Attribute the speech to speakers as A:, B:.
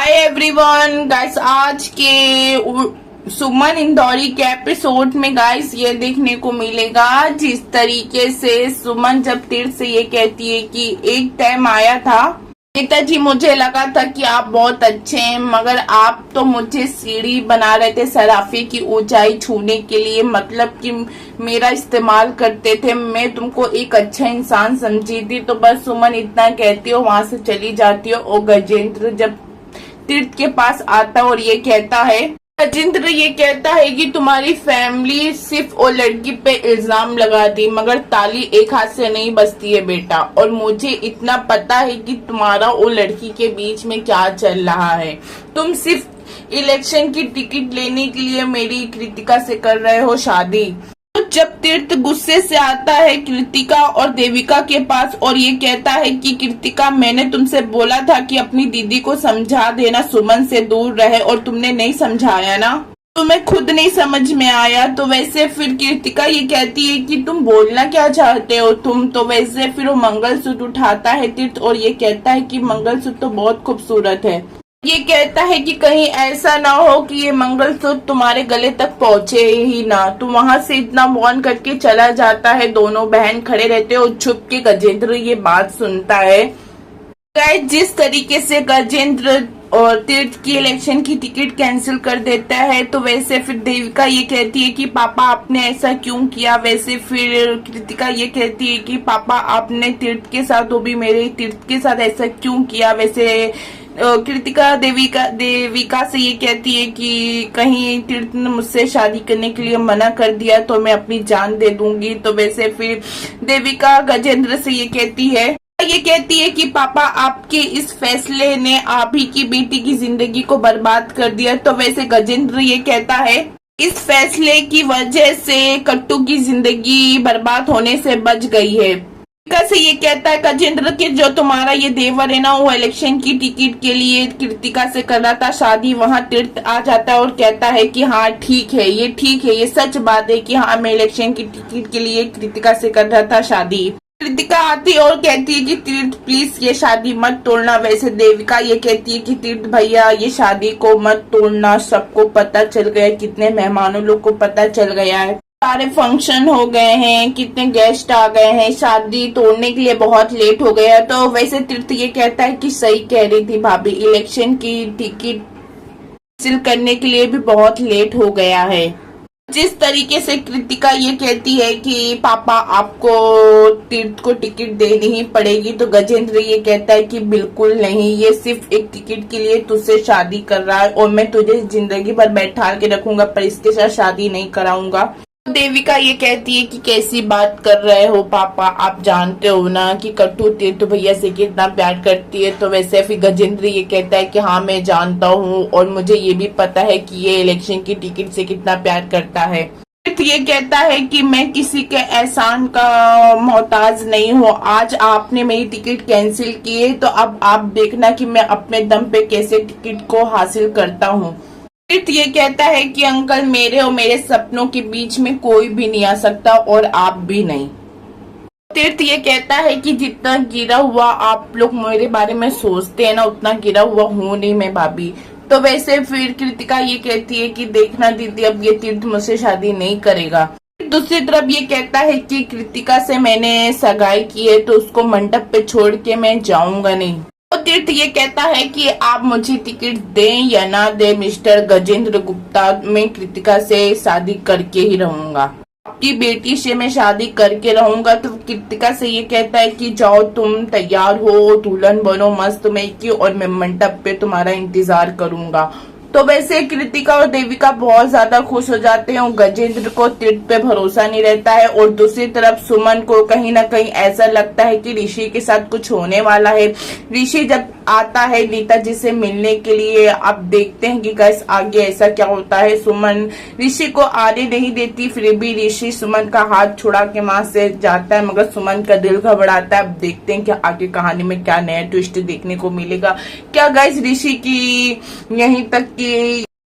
A: Hi everyone guys, आज के सुमन इंदौरी के एपिसोड में गाइस ये देखने को मिलेगा जिस तरीके से सुमन जब तीर्थ से ये कहती है कि एक टाइम आया था नेताजी, मुझे लगा था कि आप बहुत अच्छे हैं, मगर आप तो मुझे सीढ़ी बना रहे थे सराफे की ऊंचाई छूने के लिए, मतलब कि मेरा इस्तेमाल करते थे। मैं तुमको एक अच्छा इंसान समझी थी। तो बस सुमन इतना कहती हो, वहां से चली जाती हो। और गजेंद्र जब तीर्थ के पास आता और ये कहता है, गजेंद्र ये कहता है कि तुम्हारी फैमिली सिर्फ वो लड़की पे इल्जाम लगा दी, मगर ताली एक हाथ से नहीं बजती है बेटा। और मुझे इतना पता है कि तुम्हारा वो लड़की के बीच में क्या चल रहा है। तुम सिर्फ इलेक्शन की टिकट लेने के लिए मेरी कृतिका से कर रहे हो शादी। तो जब तीर्थ गुस्से से आता है कृतिका और देविका के पास और ये कहता है कि कृतिका, मैंने तुमसे बोला था कि अपनी दीदी को समझा देना सुमन से दूर रहे, और तुमने नहीं समझाया ना, तुम्हें खुद नहीं समझ में आया। तो वैसे फिर कृतिका ये कहती है कि तुम बोलना क्या चाहते हो तुम। तो वैसे फिर वो मंगलसूत्र उठाता है तीर्थ और ये कहता है कि मंगलसूत्र तो बहुत खूबसूरत है। ये कहता है कि कहीं ऐसा ना हो कि ये मंगलसूत्र तुम्हारे गले तक पहुंचे ही ना। तो वहां से इतना मौन करके चला जाता है। दोनों बहन खड़े रहते हैं और छुप के गजेंद्र ये बात सुनता है। गाइस, जिस तरीके से गजेंद्र और तीर्थ की इलेक्शन की टिकट कैंसिल कर देता है, तो वैसे फिर देविका ये कहती है कि पापा आपने ऐसा क्यों किया। वैसे फिर कृतिका ये कहती है कि पापा आपने तीर्थ के साथ, वो भी मेरे तीर्थ के साथ ऐसा क्यों किया। वैसे कृतिका देविका से ये कहती है कि कहीं तीर्थ ने मुझसे शादी करने के लिए मना कर दिया तो मैं अपनी जान दे दूंगी। तो वैसे फिर देविका गजेंद्र से ये कहती है कि पापा आपके इस फैसले ने आप ही की बेटी की जिंदगी को बर्बाद कर दिया। तो वैसे गजेंद्र ये कहता है, इस फैसले की वजह से कट्टू की जिंदगी बर्बाद होने से बच गई है। से ये कहता है गजेंद्र कि जो तुम्हारा ये देवर है ना, वो इलेक्शन की टिकट के लिए कृतिका से कर रहा था शादी। वहाँ तीर्थ आ जाता है और कहता है कि हाँ ठीक है, ये सच बात है कि हाँ मैं इलेक्शन की टिकट के लिए कृतिका से कर रहा था शादी। कृतिका आती और कहती है कि तीर्थ प्लीज ये शादी मत तोड़ना। वैसे देविका ये कहती है कि तीर्थ भैया ये शादी को मत तोड़ना, सबको पता चल गया, कितने मेहमानों लोग को पता चल गया है, सारे फंक्शन हो गए हैं, कितने गेस्ट आ गए हैं, शादी तोड़ने के लिए बहुत लेट हो गया। तो वैसे तीर्थ ये कहता है कि सही कह रही थी भाभी, इलेक्शन की टिकट हासिल करने के लिए भी बहुत लेट हो गया है। जिस तरीके से कृतिका ये कहती है कि पापा आपको तीर्थ को टिकट देनी ही पड़ेगी, तो गजेंद्र ये कहता है कि बिल्कुल नहीं, ये सिर्फ एक टिकट के लिए तुझसे शादी कर रहा है और मैं तुझे जिंदगी भर बैठा के रखूंगा पर इसके साथ शादी नहीं कराऊंगा। देविका ये कहती है कि कैसी बात कर रहे हो पापा, आप जानते हो ना कि कट्टू तीर्थ भैया से कितना प्यार करती है। तो वैसे फिर गजेंद्र ये कहता है कि हाँ मैं जानता हूँ और मुझे ये भी पता है कि ये इलेक्शन की टिकट से कितना प्यार करता है। तीर्थ ये कहता है कि मैं किसी के एहसान का मोहताज नहीं हूँ। आज आपने मेरी टिकट कैंसिल की है तो अब आप देखना कि मैं अपने दम पे कैसे टिकट को हासिल करता हूँ। तीर्थ ये कहता है कि अंकल, मेरे और मेरे सपनों के बीच में कोई भी नहीं आ सकता और आप भी नहीं। तीर्थ ये कहता है कि जितना गिरा हुआ आप लोग मेरे बारे में सोचते हैं ना, उतना गिरा हुआ हूँ नहीं मैं भाभी। तो वैसे फिर कृतिका ये कहती है कि देखना दीदी, अब ये तीर्थ मुझसे शादी नहीं करेगा। दूसरी तरफ ये कहता है कि कृतिका से मैंने सगाई की है तो उसको मंडप पे छोड़ के मैं जाऊंगा नहीं। तो तीर्थ ये कहता है कि आप मुझे टिकट दें या ना दें मिस्टर गजेंद्र गुप्ता, मैं कृतिका से शादी करके ही रहूंगा, आपकी बेटी से मैं शादी करके रहूंगा। तो कृतिका से ये कहता है कि जाओ तुम तैयार हो, दुल्हन बनो मस्त में की, और मैं मंडप पे तुम्हारा इंतजार करूंगा। तो वैसे कृतिका और देविका बहुत ज्यादा खुश हो जाते हैं और गजेंद्र को तीर्थ पे भरोसा नहीं रहता है। और दूसरी तरफ सुमन को कहीं ना कहीं ऐसा लगता है कि ऋषि के साथ कुछ होने वाला है। ऋषि जब आता है नेताजी से मिलने के लिए, अब देखते हैं कि गाइस आगे ऐसा क्या होता है। सुमन ऋषि को आने नहीं देती, फिर भी ऋषि सुमन का हाथ छुड़ा के वहां से जाता है, मगर सुमन का दिल घबराता है। अब देखते हैं कि आगे कहानी में क्या नया ट्विस्ट देखने को मिलेगा। क्या गाइस ऋषि की यहीं तक की